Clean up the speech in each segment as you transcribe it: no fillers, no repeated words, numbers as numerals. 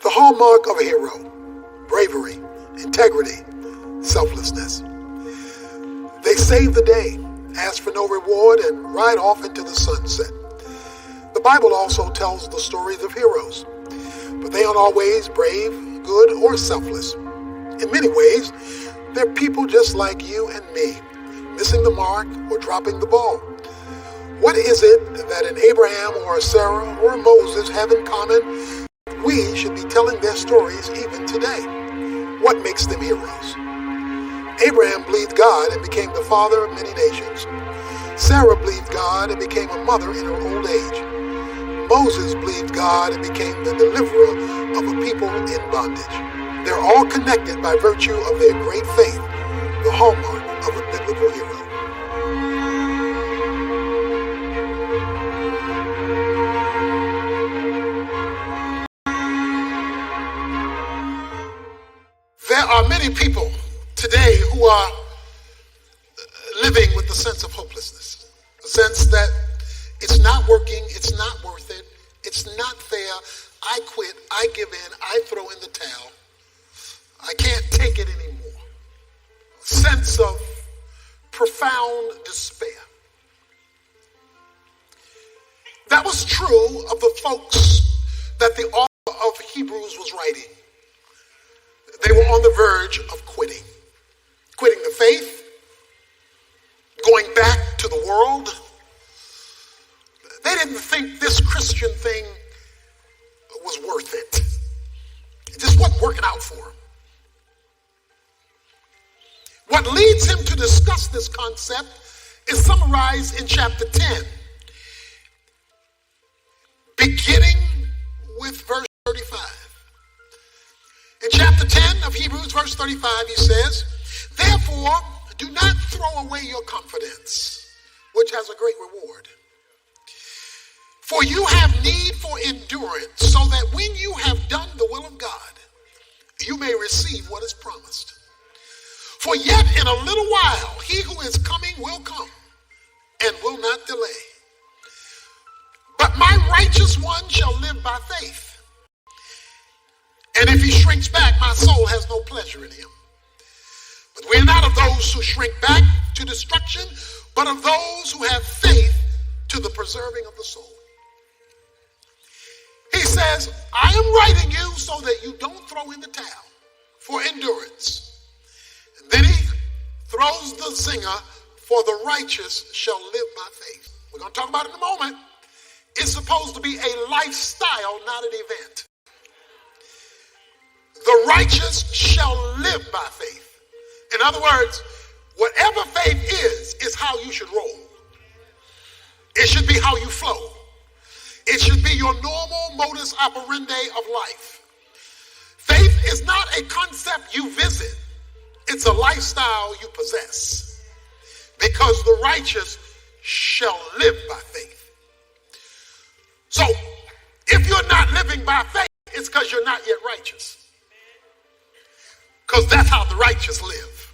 The hallmark of a hero: bravery, integrity, selflessness. They save the day, ask for no reward, and ride off into the sunset. The Bible also tells the stories of heroes, but they aren't always brave, good, or selfless. In many ways, they're people just like you and me, missing the mark or dropping the ball. What is it that an Abraham or a Sarah or a Moses have in common? We should be telling their stories even today. What makes them heroes? Abraham believed God and became the father of many nations. Sarah believed God and became a mother in her old age. Moses believed God and became the deliverer of a people in bondage. They're all connected by virtue of their great faith, the hallmark of a biblical hero. There are many people today who are living with the sense of hopelessness, a sense that it's not working, it's not worth it, it's not fair, I quit, I give in, I throw in the towel, I can't take it anymore. A sense of profound despair. That was true of the folks that the author of Hebrews was writing. They were on the verge of quitting the faith, going back to the world. They didn't think this Christian thing was worth it. It just wasn't working out for them. What leads him to discuss this concept is summarized in chapter 10, beginning with verse 35. In chapter 10 of Hebrews, verse 35, he says, "Therefore, do not throw away your confidence, which has a great reward. For you have need for endurance, so that when you have done the will of God, you may receive what is promised. For yet in a little while, he who is coming will come and will not delay. But my righteous one shall live by faith. And if he shrinks back, my soul has no pleasure in him. But we are not of those who shrink back to destruction, but of those who have faith to the preserving of the soul." He says, I am writing you so that you don't throw in the towel for endurance. And then he throws the zinger, "For the righteous shall live by faith." We're going to talk about it in a moment. It's supposed to be a lifestyle, not an event. The righteous shall live by faith. In other words, whatever faith is how you should roll. It should be how you flow. It should be your normal modus operandi of life. Faith is not a concept you visit. It's a lifestyle you possess. Because the righteous shall live by faith. So, if you're not living by faith, it's because you're not yet righteous. Because that's how the righteous live.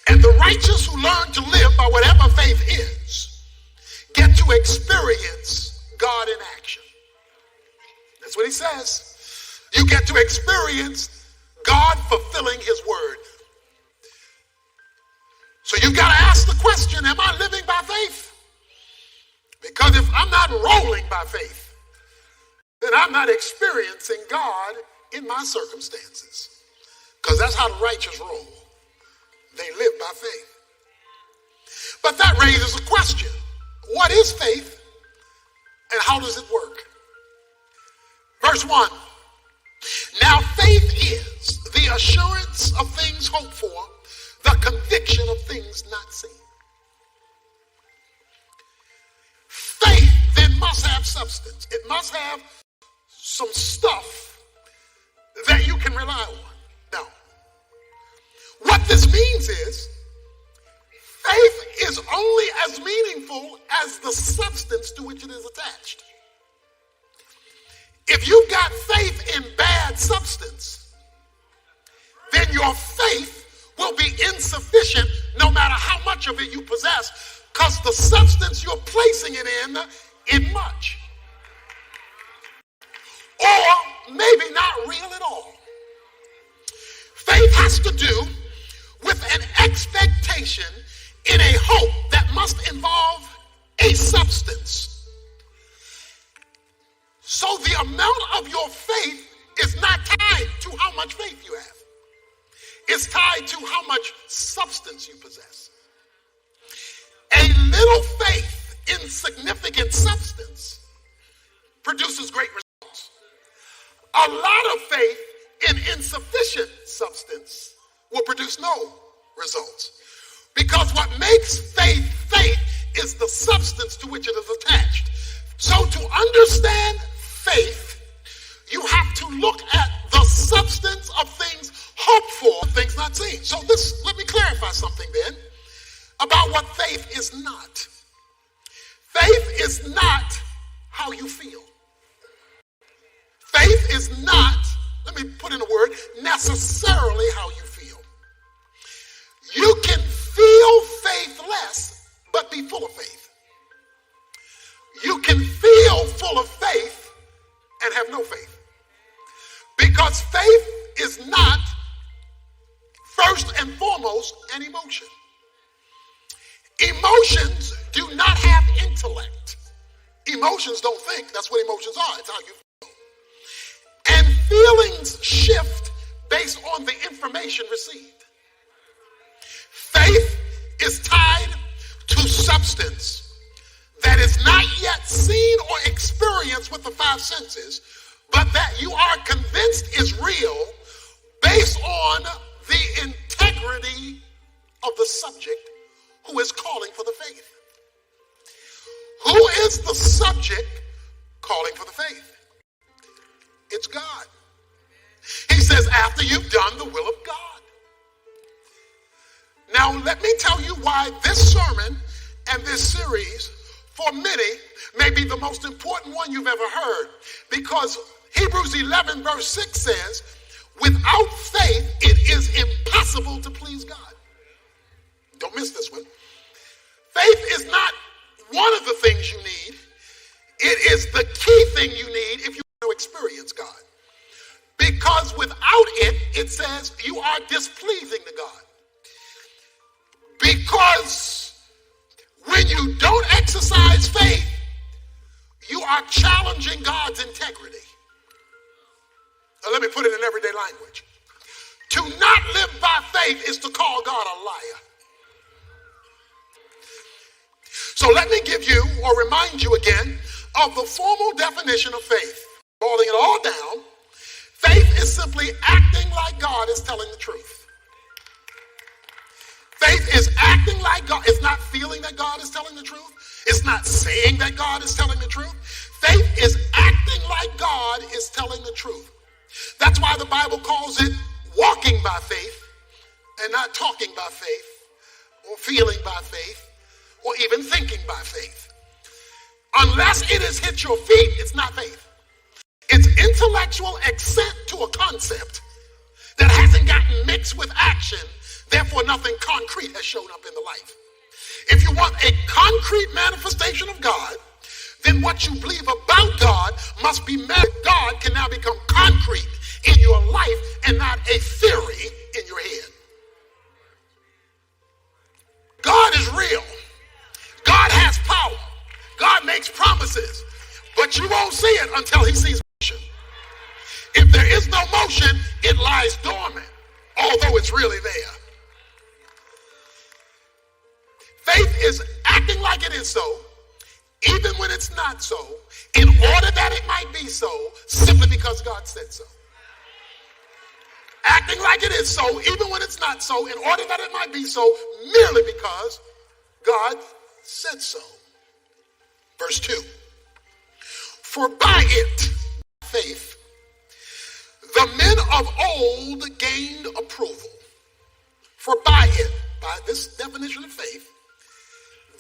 And the righteous who learn to live by whatever faith is get to experience God in action. That's what he says. You get to experience God fulfilling his word. So you got to ask the question, am I living by faith? Because if I'm not rolling by faith, then I'm not experiencing God in my circumstances. Because that's how the righteous roll. They live by faith. But that raises a question. What is faith and how does it work? Verse 1. Now faith is the assurance of things hoped for, the conviction of things not seen. Faith then must have substance. It must have some stuff that you can rely on. Now, what this means is faith is only as meaningful as the substance to which it is attached. If you've got faith in bad substance, then your faith will be insufficient no matter how much of it you possess, because the substance you're placing it in much. or maybe not real at all. Faith has to do with an expectation in a hope that must involve a substance. So the amount of your faith is not tied to how much faith you have. It's tied to how much substance you possess. A little faith in significant substance produces great results. A lot of faith in insufficient substance will produce no results. Because what makes faith faith is the substance to which it is attached. So to understand faith, you have to look at the substance of things hoped for, things not seen. So let me clarify something then about what faith is not. Faith is not how you feel. Faith is not, let me put in a word, necessarily how you feel. You can feel faithless, but be full of faith. You can feel full of faith and have no faith. Because faith is not, first and foremost, an emotion. Emotions do not have intellect. Emotions don't think. That's what emotions are. It's how you feel. And feelings shift based on the information received. Faith is tied to substance that is not yet seen or experienced with the five senses, but that you are convinced is real based on the integrity of the subject who is calling for the faith. Who is the subject calling for the faith? It's God. He says, after you've done the will of God. Now, let me tell you why this sermon and this series, for many, may be the most important one you've ever heard. Because Hebrews 11 verse 6 says, without faith, it is impossible to please God. Don't miss this one. Faith is not one of the things you need. It is the key thing you need if you want to experience God. Because without it, it says you are displeasing to God. Because when you don't exercise faith, you are challenging God's integrity. Now, let me put it in everyday language. To not live by faith is to call God a liar. So let me give you or remind you again of the formal definition of faith. Boiling it all down, faith is simply acting like God is telling the truth. Faith is acting like God. It's not feeling that God is telling the truth. It's not saying that God is telling the truth. Faith is acting like God is telling the truth. That's why the Bible calls it walking by faith and not talking by faith or feeling by faith or even thinking by faith. Unless it has hit your feet, it's not faith. It's intellectual assent to a concept that hasn't gotten mixed with action. Therefore, nothing concrete has shown up in the life. If you want a concrete manifestation of God, then what you believe about God must be met. God can now become concrete in your life and not a theory in your head. God is real. God has power. God makes promises. But you won't see it until he sees motion. If there is no motion, it lies dormant, although it's really there. Faith is acting like it is so, even when it's not so, in order that it might be so, simply because God said so. Acting like it is so, even when it's not so, in order that it might be so, merely because God said so. Verse 2. For by it, faith, the men of old gained approval. For by it, by this definition of faith,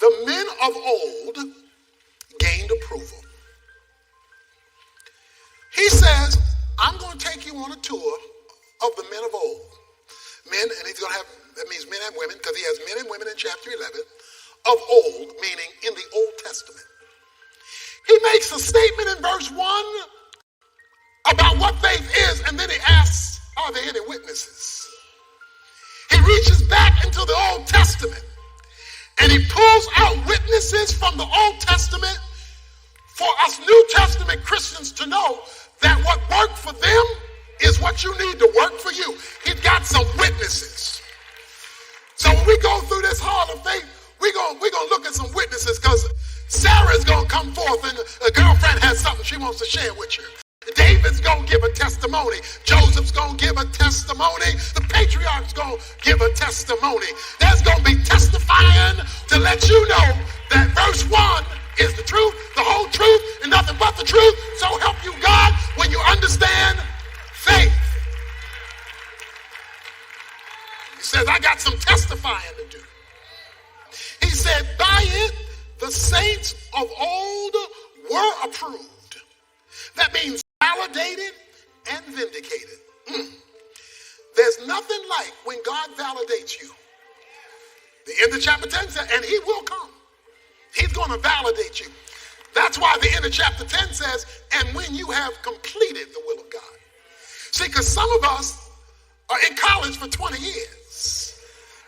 the men of old gained approval. He says, I'm going to take you on a tour of the men of old. Men, and he's going to have, that means men and women, because he has men and women in chapter 11, of old, meaning in the Old Testament. He makes a statement in verse 1 about what faith is, and then he asks, are there any witnesses? He reaches back into the Old Testament and he pulls out witnesses from the Old Testament for us New Testament Christians to know that what worked for them is what you need to work for you. He's got some witnesses. So when we go through this hall of faith, we're gonna look at some witnesses, because Sarah's gonna come forth and a girlfriend has something she wants to share with you. David's gonna give a testimony. Joseph's gonna give a testimony. The patriarch's gonna give a testimony. There's gonna be testifying to let you know that verse 1 is the truth, the whole truth, and nothing but the truth. So help you God when you understand faith. He says, I got some testifying to do. He said, by it the saints of old were approved. That means validated and vindicated. There's nothing like when God validates you. The end of chapter 10 says, and he will come. He's going to validate you. That's why the end of chapter 10 says, and when you have completed the will of God. See, because some of us are in college for 20 years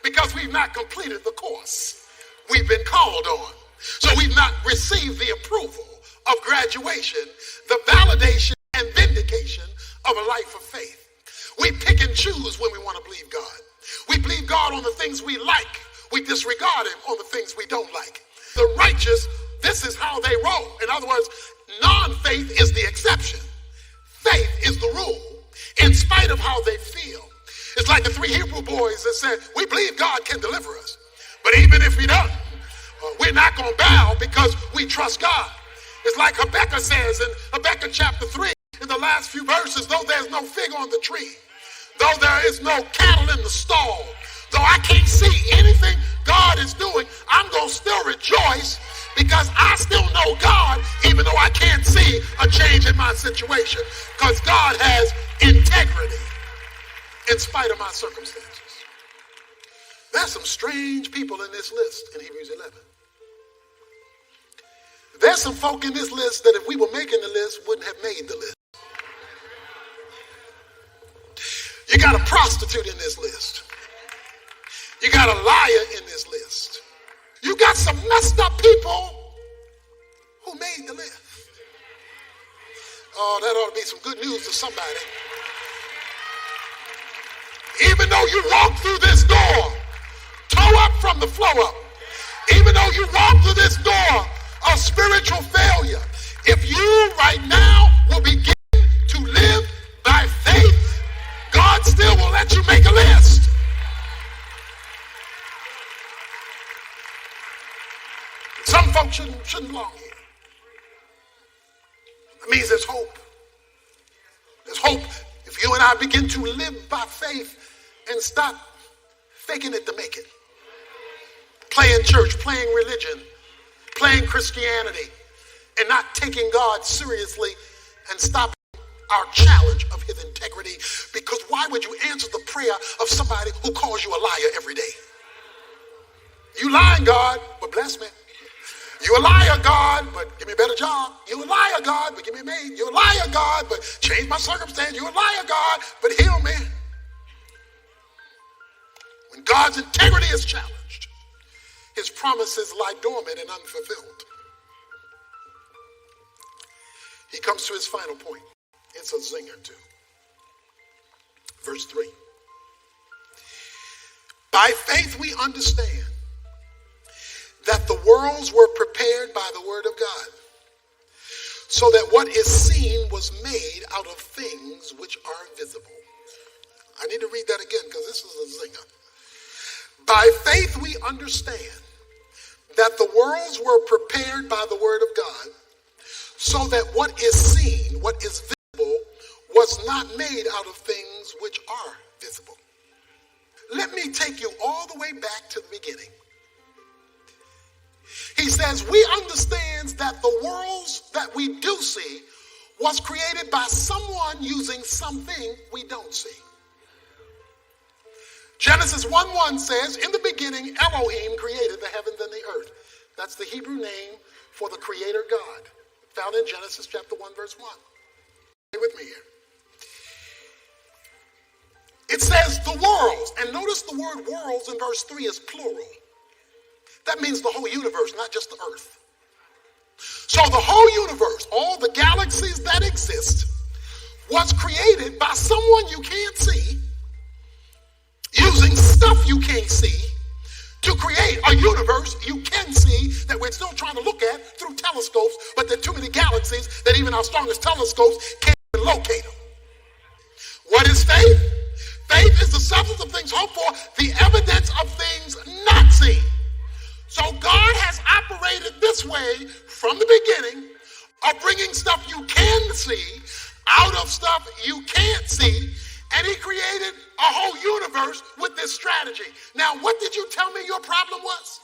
because we've not completed the course we've been called on. So we've not received the approval of graduation, the validation and vindication of a life of faith. We pick and choose when we want to believe God. We believe God on the things we like. We disregard him on the things we don't like. The righteous, this is how they roll. In other words, non-faith is the exception. Faith is the rule, in spite of how they feel. It's like the 3 Hebrew boys that said, we believe God can deliver us. But even if he doesn't, we're not going to bow because we trust God. It's like Habakkuk says in Habakkuk chapter 3, in the last few verses, though there's no fig on the tree, though there is no cattle in the stall, though I can't see anything God is doing, I'm going to still rejoice because I still know God, even though I can't see a change in my situation, because God has integrity in spite of my circumstances. There's some strange people in this list in Hebrews 11. There's some folk in this list that if we were making the list, wouldn't have made the list. You got a prostitute in this list. You got a liar in this list. You got some messed up people who made the list. Oh, that ought to be some good news to somebody. Even though you walk through this door, toe up from the floor up, even though you walk through this door of spiritual failure, if you right now will begin to live by faith, God still will let you make a list. Some folks shouldn't belong here. That means there's hope. There's hope if you and I begin to live by faith and stop faking it to make it. Playing church, playing religion, playing Christianity, and not taking God seriously and stopping our challenge of his integrity. Because why would you answer the prayer of somebody who calls you a liar every day? You lying, God, but bless me. You a liar, God, but give me a better job. You a liar, God, but give me a maid. You a liar, God, but change my circumstance. You a liar, God, but heal me. When God's integrity is challenged, his promises lie dormant and unfulfilled. He comes to his final point. It's a zinger too. Verse 3. By faith we understand that the worlds were prepared by the word of God, so that what is seen was made out of things which are visible. I need to read that again because this is a zinger. By faith we understand that the worlds were prepared by the word of God, so that what is seen, what is visible, was not made out of things which are visible. Let me take you all the way back to the beginning. He says, we understand that the worlds that we do see was created by someone using something we don't see. Genesis 1:1 says, in the beginning, Elohim created the heavens and the earth. That's the Hebrew name for the creator God, found in Genesis chapter 1, verse 1. Stay with me here. It says the worlds. And notice the word worlds in verse 3 is plural. That means the whole universe, not just the earth. So the whole universe, all the galaxies that exist, was created by someone you can't see, using stuff you can't see, to create a universe you can see that we're still trying to look at through telescopes, but there are too many galaxies that even our strongest telescopes can't even locate them. What is faith? Faith is the substance of things hoped for, the evidence of things not seen. So God has operated this way from the beginning of bringing stuff you can see out of stuff you can't see, and he created a whole universe with this strategy. Now, what did you tell me your problem was?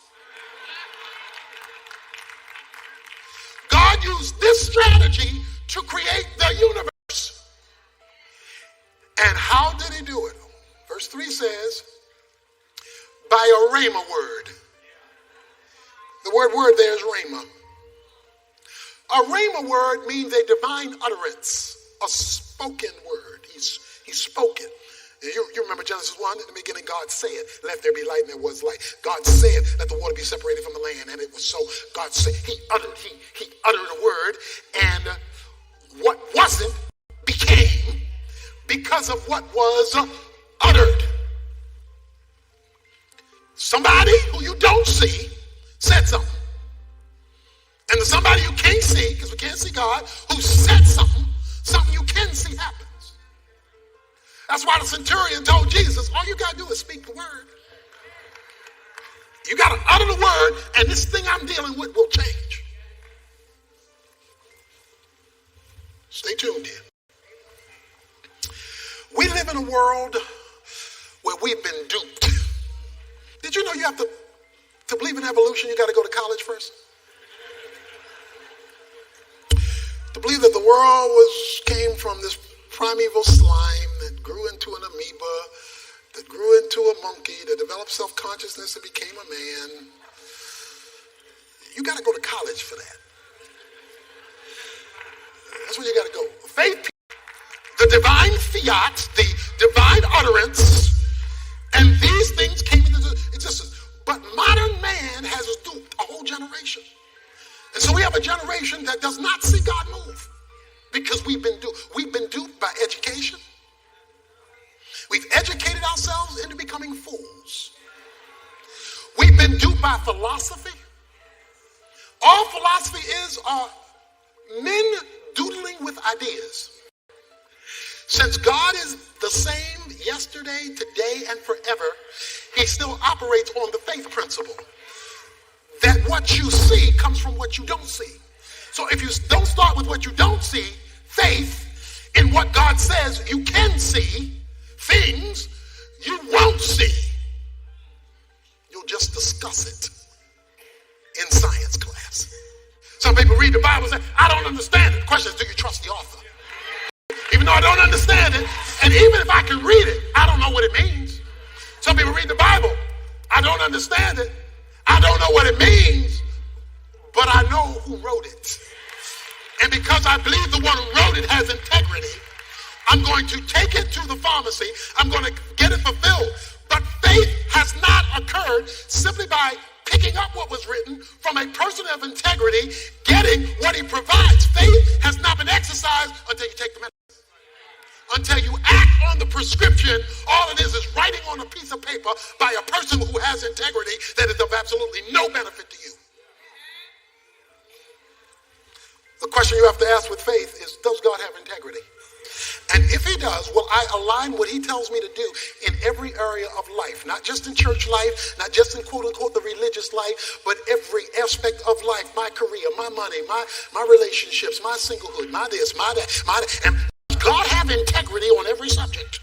God used this strategy to create the universe. And how did he do it? Verse 3 says, by a rhema word. The word there is rhema. A rhema word means a divine utterance, a spoken word. He's spoken. You remember Genesis 1? In the beginning, God said, let there be light, and there was light. God said, let the water be separated from the land, and it was so. God said, he uttered a word, and what wasn't became because of what was uttered. Somebody who you don't see said something. And somebody you can't see, because we can't see God, who said something you can see happens. That's why the centurion told Jesus, all you got to do is speak the word. You got to utter the word, and this thing I'm dealing with will change. Stay tuned here. We live in a world where we've been duped. Did you know you have to believe in evolution, you got to go to college first? To believe that the world came from this primeval slime that grew into an amoeba, that grew into a monkey, that developed self-consciousness and became a man. You got to go to college for that. That's where you got to go. Faith, the divine fiat, the divine utterance, and these things came into existence. But modern man has duped a whole generation. And so we have a generation that does not see God move because we've been duped by education. We've educated ourselves into becoming fools. We've been duped by philosophy. All philosophy is are men doodling with ideas. Since God is the same yesterday, today, and forever, he still operates on the faith principle. That what you see comes from what you don't see. So if you don't start with what you don't see, faith in what God says you can see, things you won't see. You'll just discuss it in science class. Some people read the Bible and say, I don't understand it. The question is, do you trust the author? Even though I don't understand it, and even if I can read it, I don't know what it means. Some people read the Bible, I don't understand it. I don't know what it means, but I know who wrote it. And because I believe the one who wrote it has integrity, I'm going to take it to the pharmacy. I'm going to get it fulfilled. But faith has not occurred simply by picking up what was written from a person of integrity, getting what he provides. Faith has not been exercised until you take the medicine. Until you act on the prescription, all it is writing on a piece of paper by a person who has integrity that is of absolutely no benefit to you. The question you have to ask with faith is, does God have integrity? And if he does, will I align what he tells me to do in every area of life? Not just in church life, not just in quote unquote the religious life, but every aspect of life, my career, my money, my relationships, my singlehood, my this, my that, and God have integrity on every subject.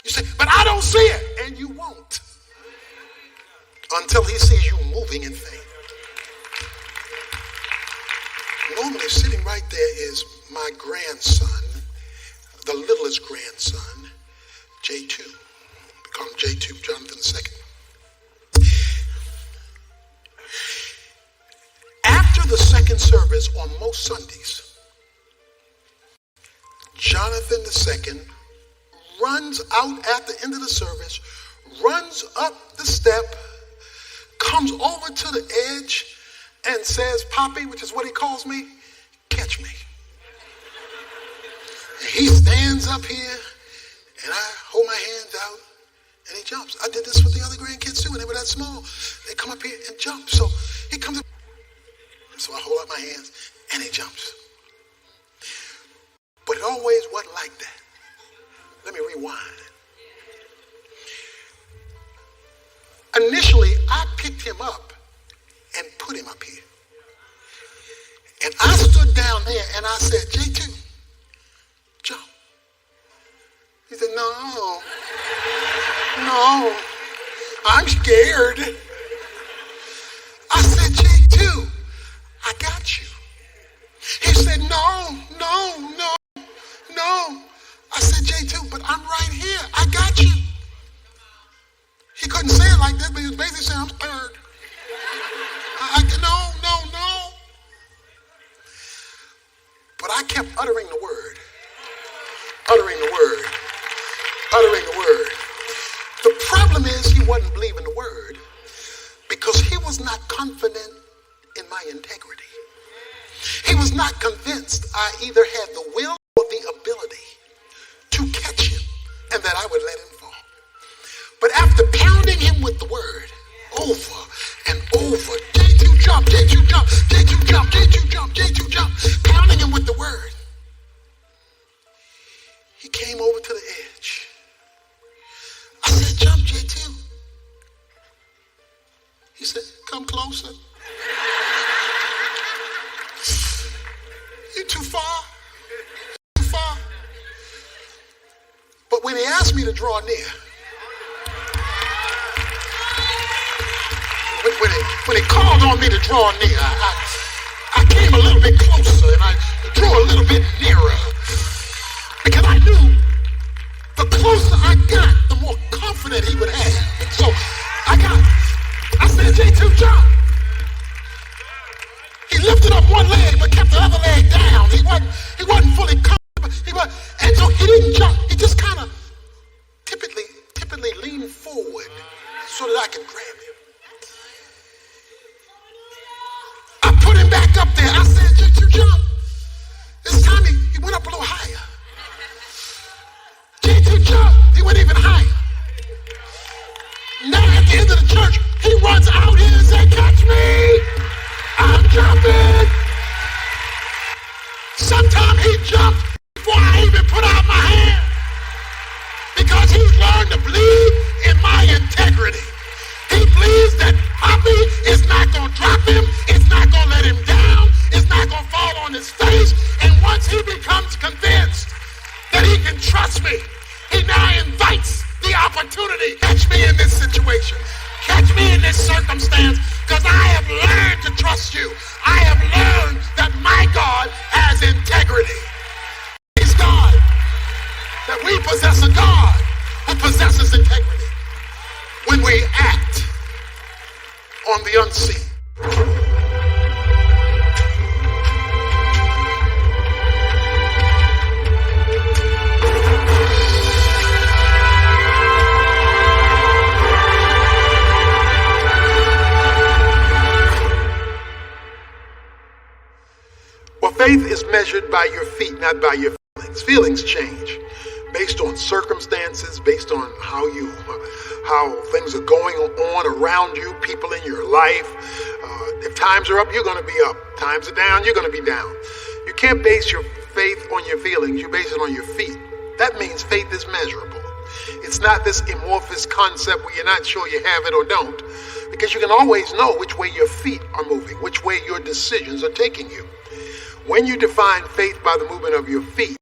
You say, but I don't see it. And you won't until he sees you moving in faith. Normally sitting right there is my grandson, the littlest grandson, J2. We call him J2, Jonathan II. After the second service on most Sundays, Jonathan II runs out at the end of the service, runs up the step, comes over to the edge and says, Poppy, which is what he calls me, catch me. And he stands up here and I hold my hands out and he jumps. I did this with the other grandkids too when they were that small. They come up here and jump. So he comes up. So I hold out my hands and he jumps. But it always wasn't like that. Let me rewind. Initially, I picked him up and put him up here. And I stood down there and I said, J2, jump. He said, no, I'm scared. I said, J2, I got you. He said, no. I said, J2, but I'm right here. I got you. He couldn't say it like this, but he was basically saying, I'm scared. No. But I kept uttering the word. The problem is he wasn't believing the word because he was not confident in my integrity. He was not convinced I either had the will or the ability to catch him and that I would let him fall. But after pounding him with the word over and over, J2 jump, J2 jump, J2 jump, J2 jump, J2 jump, pounding him with the word, he came over to the edge. I said, jump, J2. He said, come closer. You're too far. But when he asked me to draw near, when he called on me to draw near, I came a little bit closer and I drew a little bit nearer because I knew the closer I got, the more confident he would have. And so I said, J2, jump. He lifted up one leg but kept the other leg down. He wasn't fully confident. And so he didn't jump. He just kind of typically leaned forward so that I could grab him. I put him back up there. I said, J2, jump. This time he went up a little higher. J2, jump. He went even higher. Now at the end of the church, he runs out here and says, catch me. I'm jumping. Sometimes he jumped before I even put out my hand because he's learned to believe in my integrity. He believes that Poppy is not going to drop him. It's not going to let him down. It's not going to fall on his face. And once he becomes convinced that he can trust me, he now invites the opportunity. Catch me in this situation. Catch me in this circumstance because I have learned to trust you. I have learned that my God has integrity. Praise God that we possess a God who possesses integrity when we act on the unseen. Well, faith is measured by your feet, not by your feelings. Feelings change based on circumstances, based on how things are going on around you, people in your life. If times are up, you're going to be up. Times are down, you're going to be down. You can't base your faith on your feelings. You base it on your feet. That means faith is measurable. It's not this amorphous concept where you're not sure you have it or don't, because you can always know which way your feet are moving, which way your decisions are taking you. When you define faith by the movement of your feet,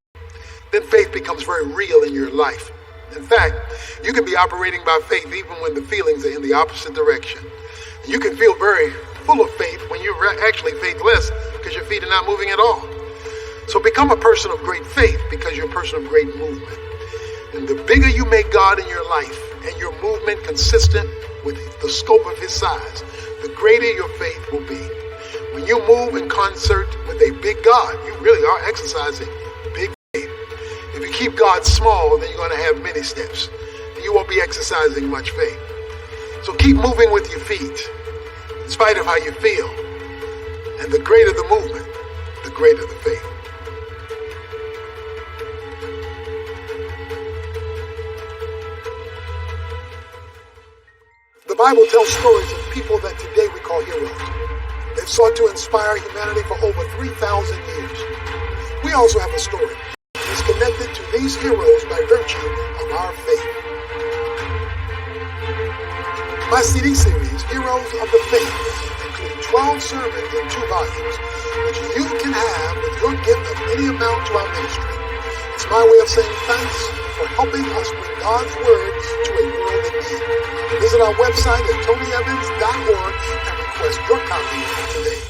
then faith becomes very real in your life. In fact, you can be operating by faith even when the feelings are in the opposite direction. You can feel very full of faith when you're actually faithless because your feet are not moving at all. So become a person of great faith because you're a person of great movement. And the bigger you make God in your life and your movement consistent with the scope of his size, the greater your faith will be. When you move in concert with a big God, you really are exercising big faith. If you keep keep God small, then you're going to have many steps. And you won't be exercising much faith. So keep moving with your feet, in spite of how you feel. And the greater the movement, the greater the faith. The Bible tells stories of people that today we call heroes. They've sought to inspire humanity for over 3,000 years. We also have a story that is connected to these heroes by virtue of our faith. My CD series, Heroes of the Faith, include 12 sermons in 2 volumes, which you can have with your gift of any amount to our ministry. It's my way of saying thanks for helping us bring God's Word to a world in need. Visit our website at tonyevans.org and request your copy today.